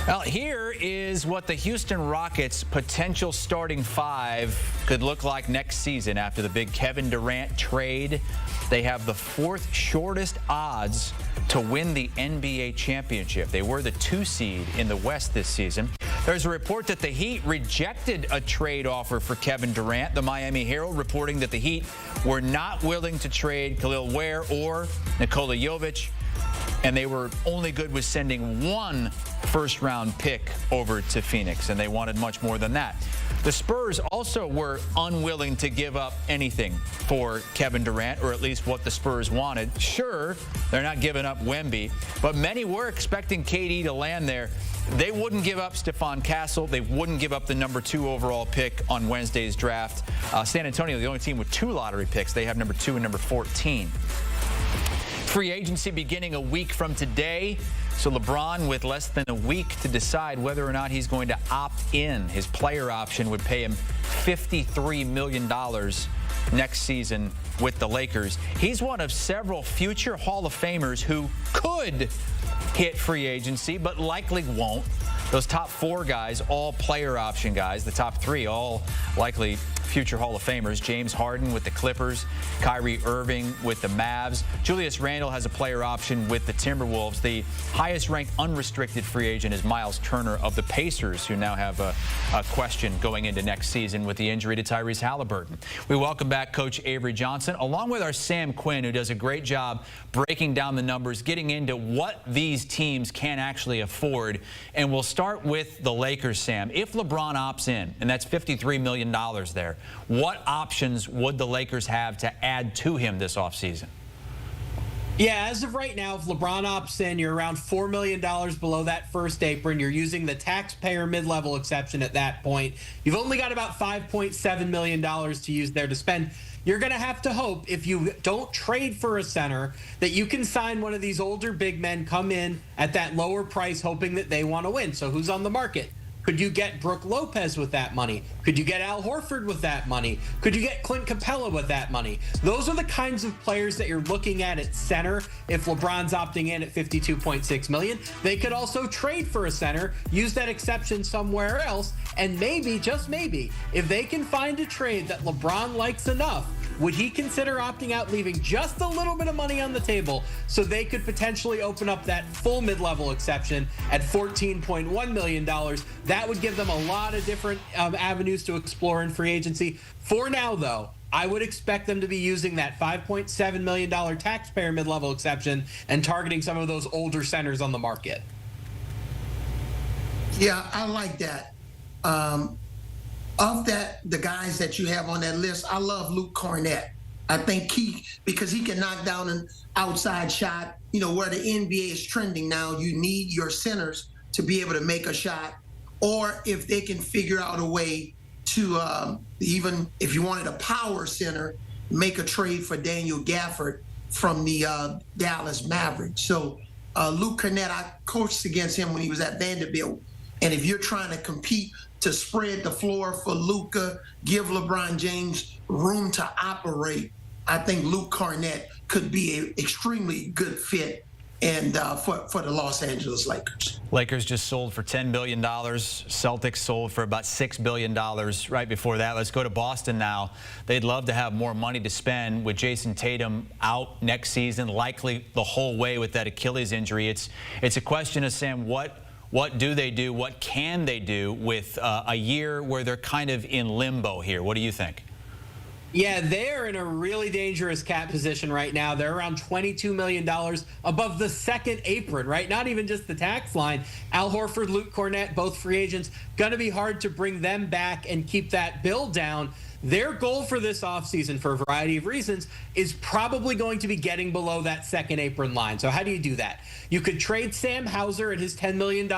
Well, here is what the Houston Rockets' potential starting five could look like next season after the big Kevin Durant trade. They have the fourth shortest odds to win the NBA championship. They were the 2 seed in the West this season. There's a report that the Heat rejected a trade offer for Kevin Durant. The Miami Herald reporting that the Heat were not willing to trade Khalil Ware or Nikola Jovic, and they were only good with sending one first-round pick over to Phoenix, and they wanted much more than that. The Spurs also were unwilling to give up anything for Kevin Durant, or at least what the Spurs wanted. Sure, they're not giving up Wemby, but many were expecting KD to land there. They wouldn't give up Stephon Castle. They wouldn't give up the number 2 overall pick on Wednesday's draft. San Antonio, the only team with 2 lottery picks. They have number 2 and number 14. Free agency beginning a week from today. So LeBron, with less than a week to decide whether or not he's going to opt in. His player option would pay him $53 million next season with the Lakers. He's one of several future Hall of Famers who could hit free agency, but likely won't. Those top 4 guys, all player option guys. The top 3, all likely future Hall of Famers. James Harden with the Clippers, Kyrie Irving with the Mavs. Julius Randle has a player option with the Timberwolves. The highest-ranked unrestricted free agent is Miles Turner of the Pacers, who now have a question going into next season with the injury to Tyrese Halliburton. We welcome back Coach Avery Johnson, along with our Sam Quinn, who does a great job breaking down the numbers, getting into what these teams can actually afford. And we'll start with the Lakers, Sam. If LeBron opts in, and that's $53 million there, what options would the Lakers have to add to him this offseason? Yeah, as of right now, if LeBron opts in, you're around $4 million below that first apron. You're using the taxpayer mid-level exception at that point. You've only got about $5.7 million to use there to spend. You're going to have to hope, if you don't trade for a center, that you can sign one of these older big men, come in at that lower price, hoping that they want to win. So who's on the market? Could you get Brook Lopez with that money? Could you get Al Horford with that money? Could you get Clint Capella with that money? Those are the kinds of players that you're looking at center if LeBron's opting in at $52.6 million. They could also trade for a center, use that exception somewhere else, and maybe, just maybe, if they can find a trade that LeBron likes enough, would he consider opting out, leaving just a little bit of money on the table so they could potentially open up that full mid-level exception at $14.1 million? That would give them a lot of different avenues to explore in free agency. For now, though, I would expect them to be using that $5.7 million taxpayer mid-level exception and targeting some of those older centers on the market. Yeah, I like that. Of the guys that you have on that list, I love Luke Cornett. I think because he can knock down an outside shot. You know, where the NBA is trending now, you need your centers to be able to make a shot. Or if they can figure out a way to, even if you wanted a power center, make a trade for Daniel Gafford from the Dallas Mavericks. So Luke Cornett, I coached against him when he was at Vanderbilt. And if you're trying to compete to spread the floor for Luka, give LeBron James room to operate, I think Luke Cornett could be an extremely good fit and for the Los Angeles Lakers. Lakers just sold for $10 billion. Celtics sold for about $6 billion right before that. Let's go to Boston now. They'd love to have more money to spend with Jason Tatum out next season, likely the whole way with that Achilles injury. It's a question of, Sam, what do they do? What can they do with a year where they're kind of in limbo here? What do you think? Yeah, they're in a really dangerous cap position right now. They're around $22 million above the second apron, right? Not even just the tax line. Al Horford, Luke Cornett, both free agents. Going to be hard to bring them back and keep that bill down. Their goal for this offseason, for a variety of reasons, is probably going to be getting below that second apron line. So how do you do that? You could trade Sam Hauser at his $10 million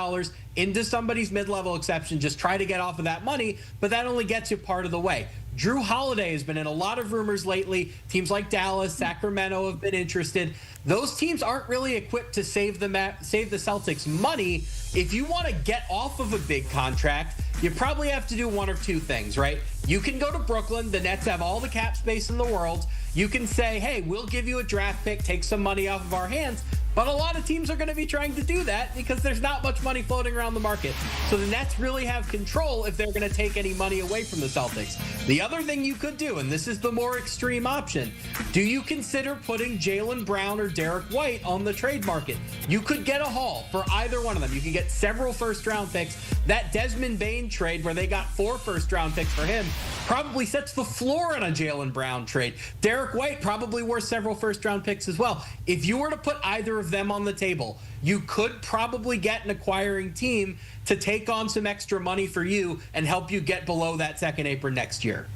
into somebody's mid-level exception, just try to get off of that money, but that only gets you part of the way. Drew Holiday has been in a lot of rumors lately. Teams like Dallas, Sacramento have been interested. Those teams aren't really equipped to save the Celtics money. If you want to get off of a big contract, you probably have to do one or two things, right? You can go to Brooklyn. The Nets have all the cap space in the world. You can say, hey, we'll give you a draft pick, take some money off of our hands. But a lot of teams are going to be trying to do that because there's not much money floating around the market. So the Nets really have control if they're going to take any money away from the Celtics. The other thing you could do, and this is the more extreme option, do you consider putting Jaylen Brown or Derek White on the trade market? You could get a haul for either one of them. You could get several first-round picks. That Desmond Bane trade where they got 4 first-round picks for him probably sets the floor on a Jaylen Brown trade. Derek White probably worth several first-round picks as well. If you were to put either of them on the table, you could probably get an acquiring team to take on some extra money for you and help you get below that second apron next year.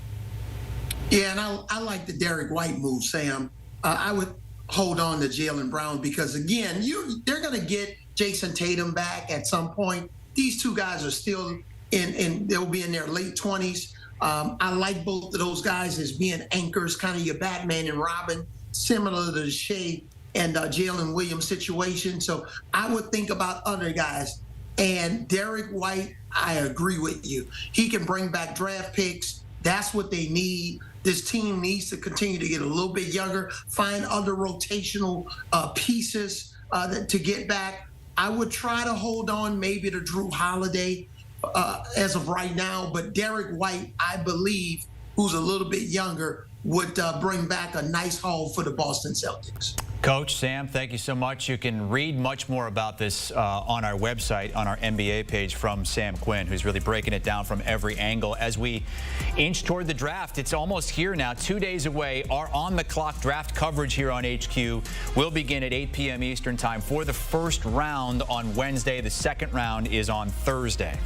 Yeah, and I like the Derek White move, Sam. I would hold on to Jaylen Brown because, again, they're going to get Jason Tatum back at some point. These two guys are still they'll be in their late 20s. I like both of those guys as being anchors, kind of your Batman and Robin, similar to the Shea and Jalen Williams situation. So I would think about other guys. And Derek White, I agree with you. He can bring back draft picks. That's what they need. This team needs to continue to get a little bit younger, find other rotational pieces to get back. I would try to hold on maybe to Drew Holiday as of right now, but Derek White, I believe, who's a little bit younger, would bring back a nice haul for the Boston Celtics. Coach, Sam, thank you so much. You can read much more about this on our website, on our NBA page from Sam Quinn, who's really breaking it down from every angle. As we inch toward the draft, it's almost here now, 2 days away. Our on-the-clock draft coverage here on HQ will begin at 8 p.m. Eastern time for the first round on Wednesday. The second round is on Thursday.